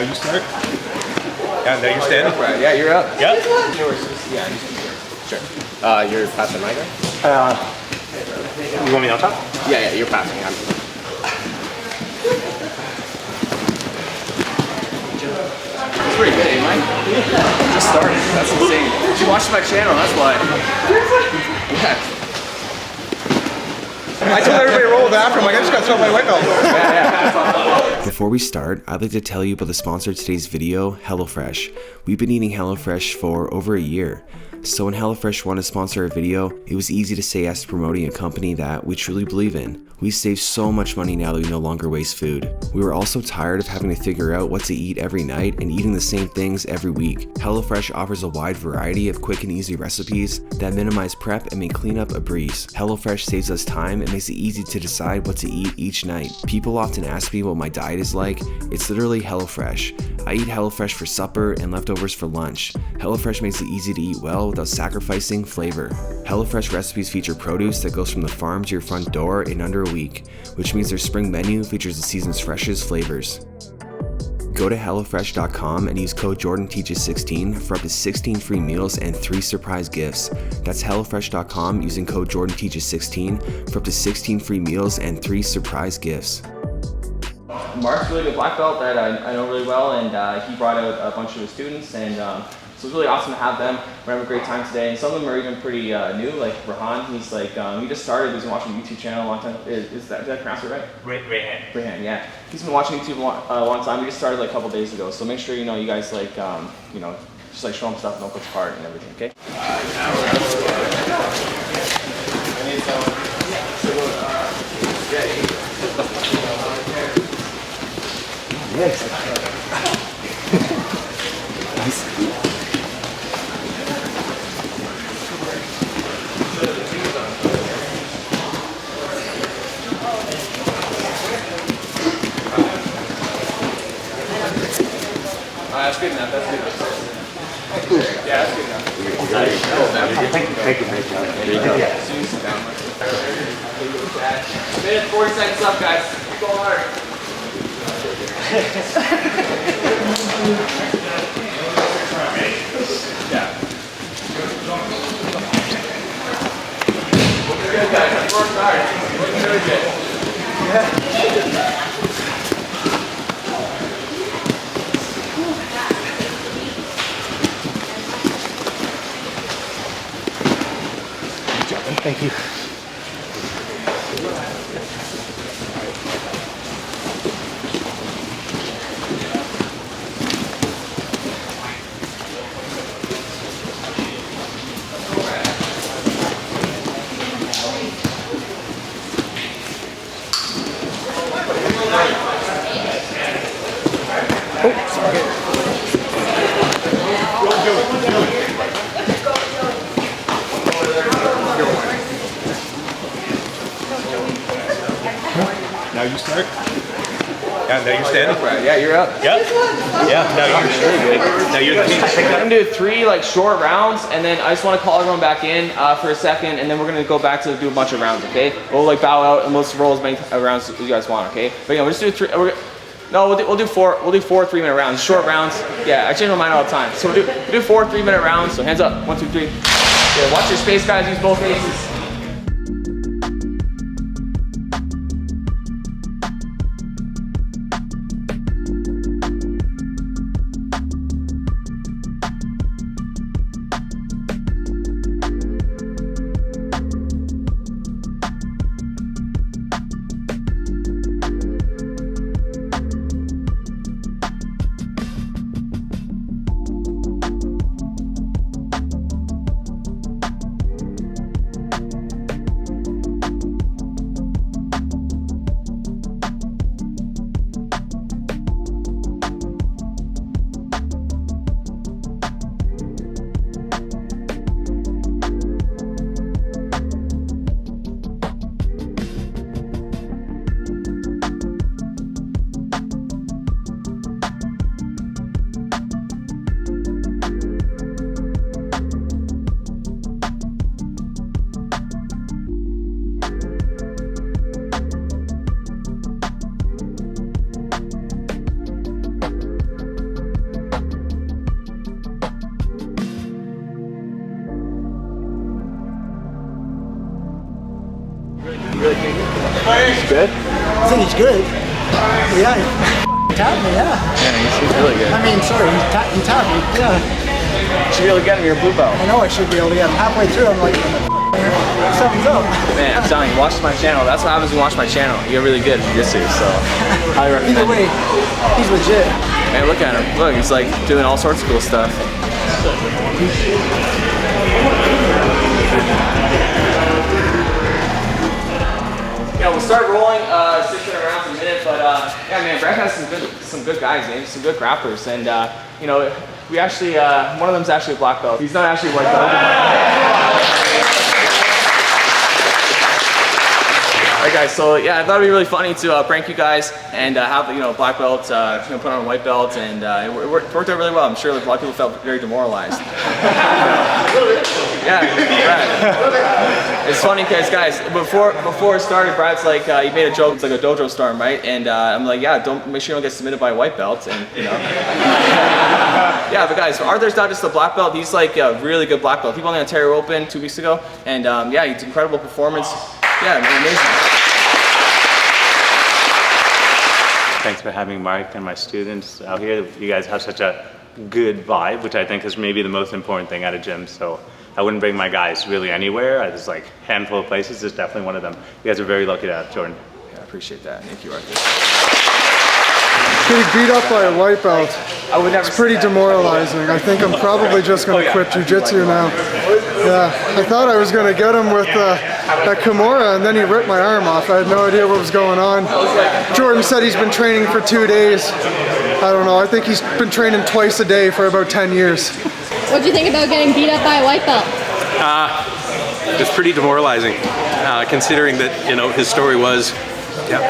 you start. Yeah, now you're standing. Right. Yeah, you're up. Yep. Yeah, sure. You're passing my guy? You want me on top? Yeah, you're passing. It's pretty good, eh, Mike? Just started. That's insane. You watched my channel, that's why. Yeah. I told everybody to roll with after. I'm like, I just got to throw my white belt. Before we start, I'd like to tell you about the sponsor of today's video, HelloFresh. We've been eating HelloFresh for over a year. So when HelloFresh wanted to sponsor our video, it was easy to say yes to promoting a company that we truly believe in. We save so much money now that we no longer waste food. We were also tired of having to figure out what to eat every night and eating the same things every week. HelloFresh offers a wide variety of quick and easy recipes that minimize prep and make cleanup a breeze. HelloFresh saves us time and makes it easy to decide what to eat each night. People often ask me what my diet is like. It's literally HelloFresh. I eat HelloFresh for supper and leftovers for lunch. HelloFresh makes it easy to eat well without sacrificing flavor. HelloFresh recipes feature produce that goes from the farm to your front door in under a week, which means their spring menu features the season's freshest flavors. Go to HelloFresh.com and use code JordanTeaches16 for up to 16 free meals and 3 surprise gifts. That's HelloFresh.com using code JordanTeaches16 for up to 16 free meals and 3 surprise gifts. Mark's really good black belt that I know really well, and he brought out a bunch of his students, and so it's really awesome to have them. We're having a great time today, and some of them are even pretty new, like Rahan. He's like, he just started, he's been watching a YouTube channel a long time. Is that pronounced it right? Rayhan, yeah. He's been watching YouTube a long time. We just started like a couple days ago, so make sure you guys like, just like show him stuff, don't put apart and everything, okay? I need someone. Yes. Nice. That's good enough. That's good enough. Yeah, that's good enough. Thank you. There you go. Yeah. As soon as you sit down. Minute 40 seconds up, guys. Keep going hard. Yeah. Good, guys. Keep working hard. Looking really good. Thank you. Now you start. Yeah, now you're standing. Right. Yeah, you're up. Yep. Yeah, now you're really good. Now you're the team. I'm gonna do 3 like short rounds, and then I just want to call everyone back in for a second, and then we're gonna go back to do a bunch of rounds. Okay? We'll like bow out and we'll just roll as many rounds as you guys want. Okay? But we'll just do 3. We'll do 4 3-minute rounds, short rounds. Yeah, I change my mind all the time. So we'll do 4 3-minute rounds. So hands up, 1, 2, 3. Yeah, watch your space, guys. Use both faces. Good? I think he's good. Yeah, he tapped me, yeah. Yeah, he's really good. I mean, sorry, he tapped me, yeah. You should be able to get him your blue belt. I know I should be able to get him. Halfway through, I'm like, something's up. Man, I'm telling you, watch my channel. That's what happens when you watch my channel. You get really good at jiu-jitsu, so I recommend. Either way, he's legit. Man, look at him. Look, he's like doing all sorts of cool stuff. Yeah, we'll start rolling, sticking around in a minute, but yeah, man, Brad has some good guys, man, some good grapplers, and you know, we actually, one of them's actually a black belt. He's not actually a white belt. Alright guys, so yeah, I thought it'd be really funny to prank you guys and have a black belt, put on a white belt, and it worked out really well. I'm sure a lot of people felt very demoralized. Yeah, Brad. It's funny because guys, before it started, Brad's like, he made a joke, it's like a dojo storm, right? And I'm like, yeah, make sure you don't get submitted by a white belt, and you know. Yeah, but guys, Arthur's not just a black belt, he's like a really good black belt. He won the Ontario Open 2 weeks ago, and yeah, he's incredible performance. Yeah, amazing. Thanks for having Mark and my students out here. You guys have such a good vibe, which I think is maybe the most important thing at a gym. So I wouldn't bring my guys really anywhere. There's like a handful of places. This is definitely one of them. You guys are very lucky to have Jordan. Yeah, I appreciate that. Thank you, Arthur. Getting beat up by a white belt. I would never. It's pretty demoralizing. I think I'm probably just going to quit jiu-jitsu now. Yeah, I thought I was going to get him with that Kimura, and then he ripped my arm off. I had no idea what was going on. Jordan said he's been training for 2 days. I don't know. I think he's been training twice a day for about 10 years. What do you think about getting beat up by a white belt? It's pretty demoralizing, considering that his story was,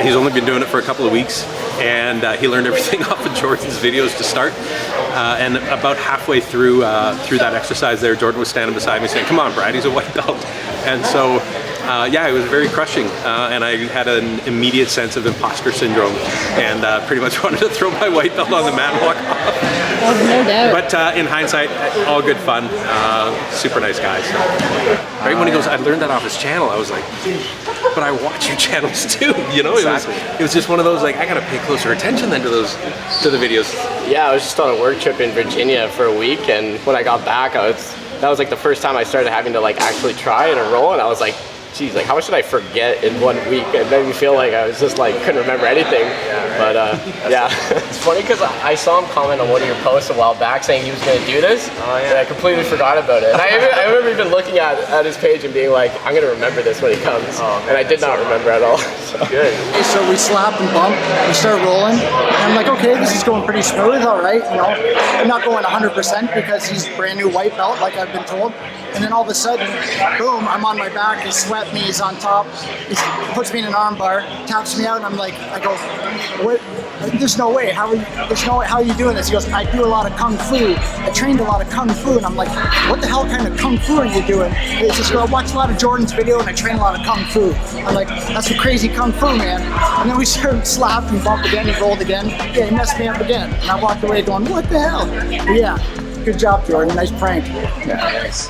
he's only been doing it for a couple of weeks, and he learned everything off of Jordan's videos to start. And about halfway through that exercise there, Jordan was standing beside me saying, "Come on, Brad, he's a white belt." And so, yeah, it was very crushing, and I had an immediate sense of imposter syndrome, and pretty much wanted to throw my white belt on the mat and walk off. Oh, no doubt. But in hindsight, all good fun. Super nice guy. So. Right when he goes, I learned that off his channel, I was like, but I watch your channels too, Exactly. It was just one of those, like, I gotta pay closer attention then to the videos. Yeah, I was just on a work trip in Virginia for a week, and when I got back, that was like the first time I started having to like actually try and roll, and I was like, geez, like how much did I forget in 1 week? It made me feel like I was just like couldn't remember anything. But yeah, it's funny because I saw him comment on one of your posts a while back saying he was going to do this, and I completely forgot about it. And I remember even looking at his page and being like, I'm going to remember this when he comes, and I did not remember at all. So. Good. So we slap and bump, we start rolling, and I'm like, okay, this is going pretty smooth, all right, I'm not going 100% because he's brand new white belt, like I've been told. And then all of a sudden, boom, I'm on my back, his sweat knees on top, he puts me in an arm bar, taps me out, and I'm like, I go, what? There's no way, how are you doing this? He goes, I do a lot of Kung Fu, I trained a lot of Kung Fu, and I'm like, what the hell kind of Kung Fu are you doing? He says, well, I watch a lot of Jordan's video and I train a lot of Kung Fu. I'm like, that's some crazy Kung Fu, man. And then we started slapped and bumped again, he rolled again, yeah, he messed me up again. And I walked away going, what the hell? But yeah, good job, Jordan, nice prank. Yeah, nice.